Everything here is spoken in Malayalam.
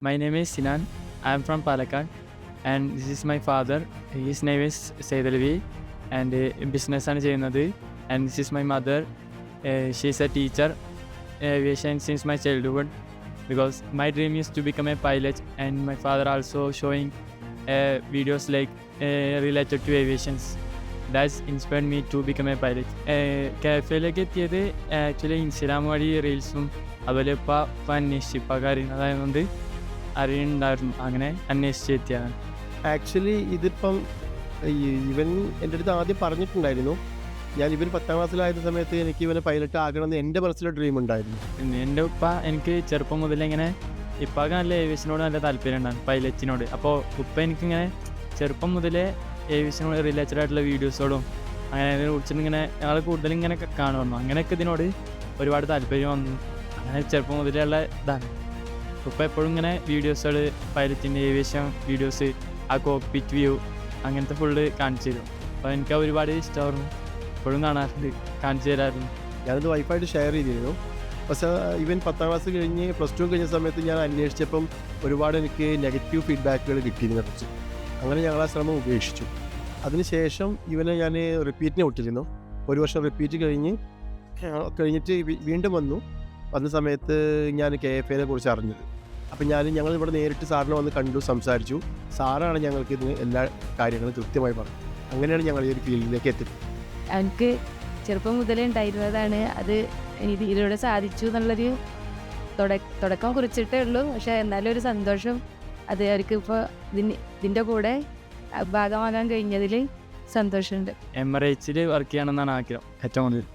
My name is Sinan. I am from Palakkad, and this is my father. His name is Seydalvi, and business ആണ് ചെയ്യുന്നത്. And this is my mother. She is a teacher aviation since my childhood, because my dream is to become a pilot, and my father also showing videos like related to aviations. That's inspired me to become a pilot. കാഫേയിലേക്ക് എത്തിയത് ആക്ച്വലി ഇൻസ്റ്റാഗ്രാം വഴി റീൽസും അതുപോലെ ഇപ്പം അന്വേഷിച്ച് ഇപ്പം കാര്യങ്ങളായതുകൊണ്ട് അറിയുന്നുണ്ടായിരുന്നു, അങ്ങനെ അന്വേഷിച്ചെത്തിയാണ്. ആക്ച്വലി ഇതിപ്പം ഇവൻ എൻ്റെ അടുത്ത് ആദ്യം പറഞ്ഞിട്ടുണ്ടായിരുന്നു. ഇവൻ 10ാം ക്ലാസ്സിലായിരുന്ന സമയത്ത് എനിക്ക് ഇവനെ പൈലറ്റ് ആകണമെന്ന് എൻ്റെ മനസ്സിലെ ഡ്രീം ഉണ്ടായിരുന്നു. എൻ്റെ ഉപ്പ എനിക്ക് ചെറുപ്പം മുതലേ ഇങ്ങനെ ഇപ്പൊക്കെ നല്ല ഏവിയേഷനോട് നല്ല താല്പര്യം ഉണ്ടായിരുന്നു, പൈലറ്റിനോട്. അപ്പോൾ ഉപ്പ എനിക്കിങ്ങനെ ചെറുപ്പം മുതലേ ഏവിയേഷനോട് റിലേറ്റഡ് ആയിട്ടുള്ള വീഡിയോസോടും അങ്ങനെ അതിനെ കുറിച്ചിട്ട് ഇങ്ങനെ ഞങ്ങൾ കൂടുതലും ഇങ്ങനെ കാണുന്നു. അങ്ങനെയൊക്കെ ഇതിനോട് ഒരുപാട് താല്പര്യം വന്നു. അങ്ങനെ ചെറുപ്പം മുതലേ ഉള്ള ഇതാണ്. ഉപ്പ എപ്പോഴും ഇങ്ങനെ വീഡിയോസുകൾ, പൈലറ്റിൻ്റെ ഏവിയേഷൻ വീഡിയോസ്, ആ കോക്പിറ്റ് വ്യൂ അങ്ങനത്തെ ഫുള്ള് കാണിച്ചു തരും. അപ്പോൾ എനിക്ക് ഒരുപാട് ഇഷ്ടമായിരുന്നു, എപ്പോഴും കാണാറുണ്ട്, കാണിച്ചു തരാറുണ്ട്. ഞാനത് വൈഫായിട്ട് ഷെയർ ചെയ്തിരുന്നു. പക്ഷേ ഇവൻ 10ാം ക്ലാസ് കഴിഞ്ഞ് +2 കഴിഞ്ഞ സമയത്ത് ഞാൻ അന്വേഷിച്ചപ്പം ഒരുപാട് എനിക്ക് നെഗറ്റീവ് ഫീഡ്ബാക്കുകൾ കിട്ടിയതിനെക്കുറിച്ച്. അങ്ങനെ ഞങ്ങൾ ആ ശ്രമം ഉപേക്ഷിച്ചു. അതിനുശേഷം ഇവനെ ഞാൻ റിപ്പീറ്റിനെ വിട്ടിരുന്നു. 1 വർഷം റിപ്പീറ്റ് കഴിഞ്ഞിട്ട് വീണ്ടും വന്ന സമയത്ത് ഞാൻ KFA കുറിച്ച് അറിഞ്ഞത്. അപ്പം ഞങ്ങൾ ഇവിടെ നേരിട്ട് സാറിനെ വന്ന് കണ്ടു, സംസാരിച്ചു. സാറാണ് ഞങ്ങൾക്ക് ഇതിന് എല്ലാ കാര്യങ്ങളും കൃത്യമായി പറഞ്ഞത്. അങ്ങനെയാണ് ഞങ്ങൾ ഈ ഒരു ഫീൽഡിലേക്ക് എത്തിയത്. എനിക്ക് ചെറുപ്പം മുതലേ ഉണ്ടായിരുന്നതാണ്. അത് ഇതിലൂടെ സാധിച്ചു എന്നുള്ളൊരു തുടക്കം കുറിച്ചിട്ടേ ഉള്ളൂ. പക്ഷേ എന്നാലും ഒരു സന്തോഷം, അത് അവർക്ക് ഇപ്പോൾ ഇതിൻ്റെ കൂടെ ഭാഗമാകാൻ കഴിഞ്ഞതിൽ സന്തോഷമുണ്ട്. എമിറേറ്റ്സിൽ വർക്ക് ചെയ്യണമെന്നാണ് ആഗ്രഹം ഏറ്റവും കൂടുതൽ.